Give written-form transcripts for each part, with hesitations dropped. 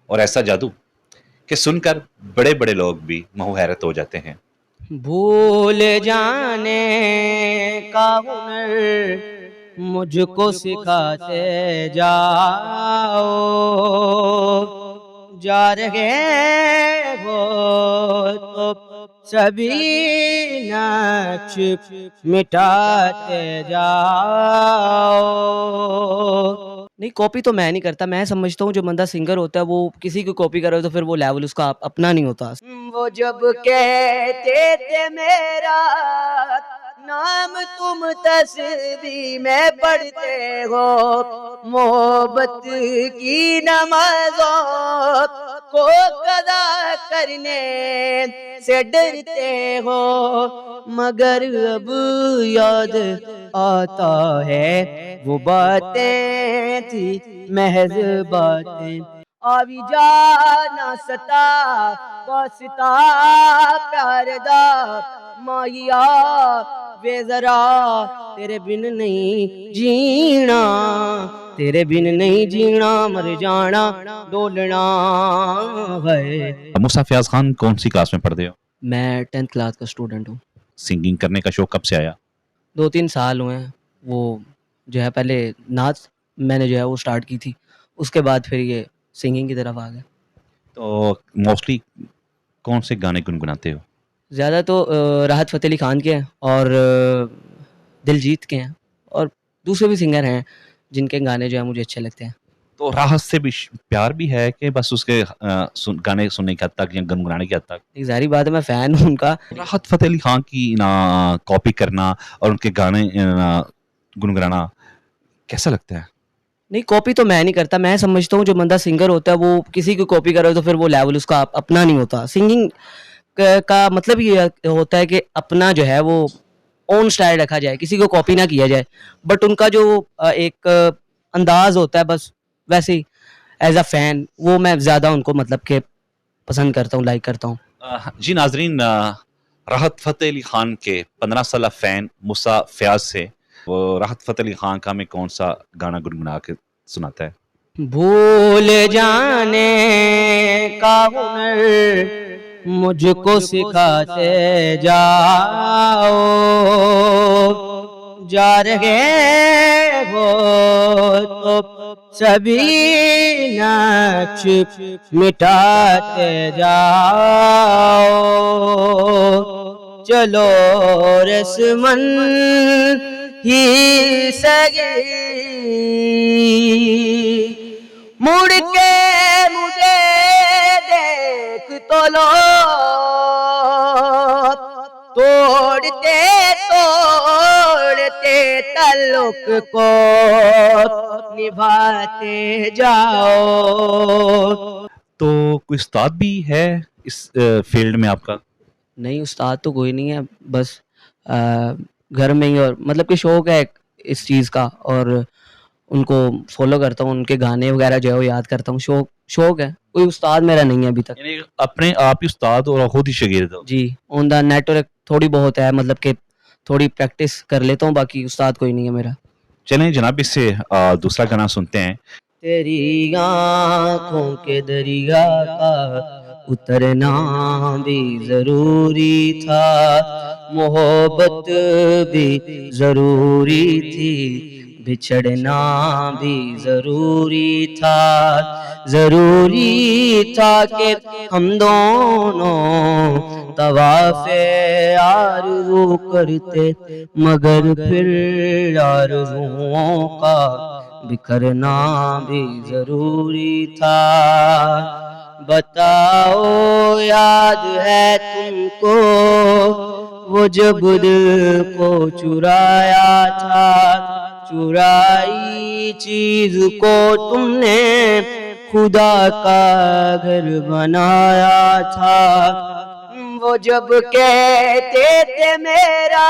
और ऐसा जादू कि सुनकर बड़े बड़े लोग भी महू हैरत हो जाते हैं। भूल जाने का हुनर मुझको सिखाते जाओ, जा रहे हो तो सभी नक्श मिटाते जाओ। नहीं, कॉपी तो मैं नहीं करता। मैं समझता हूँ जो बंदा सिंगर होता है वो किसी की कॉपी कर रहा है तो फिर वो लेवल उसका अपना नहीं होता। वो जब कहते थे मेरा नाम तुम तस्बीह में पढ़ते हो, मोहब्बत की नमाज़ों को कदा करने से डरते हो, मगर अब याद आता है वो बातें थी महज बातें। अभी जाना सता वास्ता प्यार दा माहिया वे जरा तेरे बिन नहीं जीना, तेरे बिन नहीं जीना मर जाना डोलना है। मूसा फयाज खान कौन सी क्लास में पढ़ते हो? मैं 10th क्लास का स्टूडेंट हूँ। सिंगिंग करने का शौक कब से आया? 2-3 साल हुए हैं। वो जो है पहले नाच मैंने जो है वो स्टार्ट की थी, उसके बाद फिर ये सिंगिंग की तरफ आ गया। तो मोस्टली कौन से गाने गुनगुनाते हो? ज़्यादा तो राहत फ़तेह अली खान के हैं और दिलजीत के हैं और दूसरे भी सिंगर हैं जिनके गाने जो है मुझे अच्छे लगते हैं। तो राहत से भी प्यार भी है कि बस उसके गाने सुनने की हद तक या गुनगुनाने की हद तक? एक ज़ाहिर बात है मैं फ़ैन हूँ उनका। राहत फ़तेह अली खान की ना कॉपी करना और उनके गाने गुनगुनाना कैसा लगता है? नहीं, कॉपी तो मैं नहीं करता। मैं समझता हूँ जो बंदा सिंगर होता है वो किसी की कॉपी कर रहा है तो फिर वो लेवल उसका अपना नहीं होता। सिंगिंग का मतलब ये होता है कि अपना जो है वो ओन स्टाइल रखा जाए, किसी को कॉपी ना किया जाए। बट उनका जो एक अंदाज़ होता है बस वैसे ही एज़ अ फ़ैन वो मैं ज़्यादा उनको मतलब कि पसंद करता हूँ, लाइक करता हूँ। जी नाजरीन, राहत फ़तेह अली खान के 15 साला फ़ैन मूसा फयाज से वो राहत फ़तेह अली खान का हमें कौन सा गाना गुनगुना के सुनाता है? भूल जाने का हुनर मुझको सिखाते जाओ, जा रहे हो तो सभी नक्श मिटाते जाओ, चलो रस्मन ही सगी मुड़ के मुझे देख तो लो, तोड़ते तोड़ते ताल्लुक को निभाते जाओ। तो कोई उस्ताद भी है इस फील्ड में आपका? नहीं, उस्ताद तो कोई नहीं है, बस घर में ही और मतलब कि शौक है इस चीज़ का और उनको फॉलो करता हूँ, उनके गाने वगैरह जो है वो याद करता हूँ। शौक है, कोई उस्ताद मेरा नहीं है अभी तक। यानी अपने आप ही उस्ताद और खुद ही शागिर्द हो? जी, ऑन द नेटवर्क थोड़ी बहुत है, मतलब कि थोड़ी प्रैक्टिस कर लेता हूँ, बाकी उस्ताद कोई नहीं है मेरा। चलें जनाब, इससे दूसरा गाना सुनते हैं। तेरी आँखों के दरिया का उतरना भी ज़रूरी था, मोहब्बत भी ज़रूरी थी, बिछड़ना भी ज़रूरी था, ज़रूरी था कि हम दोनों तवाफ़े आरज़ू करते, मगर फिर आरज़ुओं का बिखरना भी ज़रूरी था। बताओ याद है तुमको वो जब दिल को चुराया था, चुराई चीज़ को तुमने खुदा का घर बनाया था। वो जब कहते थे मेरा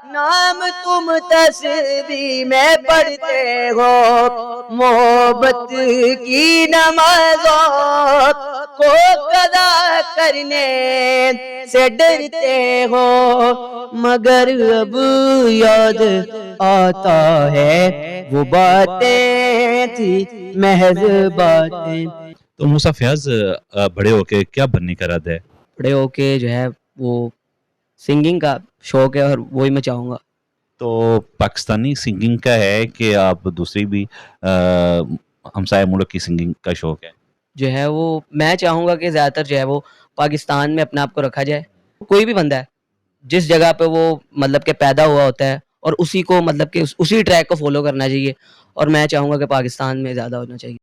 नाम तुम तस्बीह में पढ़ते हो, मोहब्बत की नमाज़ों को कदा करने से डरते हो, मगर अब याद आता है वो बातें थी महज बातें। तो मूसा फयाज बड़े होके क्या बनने का इरादा है? बड़े होके जो है वो सिंगिंग का शौक है और वही मैं चाहूँगा। तो पाकिस्तानी सिंगिंग का है कि आप दूसरी भी हमसाया मुल्क की सिंगिंग का शौक है? जो है वो मैं चाहूँगा कि ज़्यादातर जो है वो पाकिस्तान में अपने आप को रखा जाए। कोई भी बंदा है, जिस जगह पे वो मतलब कि पैदा हुआ होता है और उसी को मतलब कि उसी ट्रैक को फ़ॉलो करना चाहिए और मैं चाहूँगा कि पाकिस्तान में ज़्यादा होना चाहिए।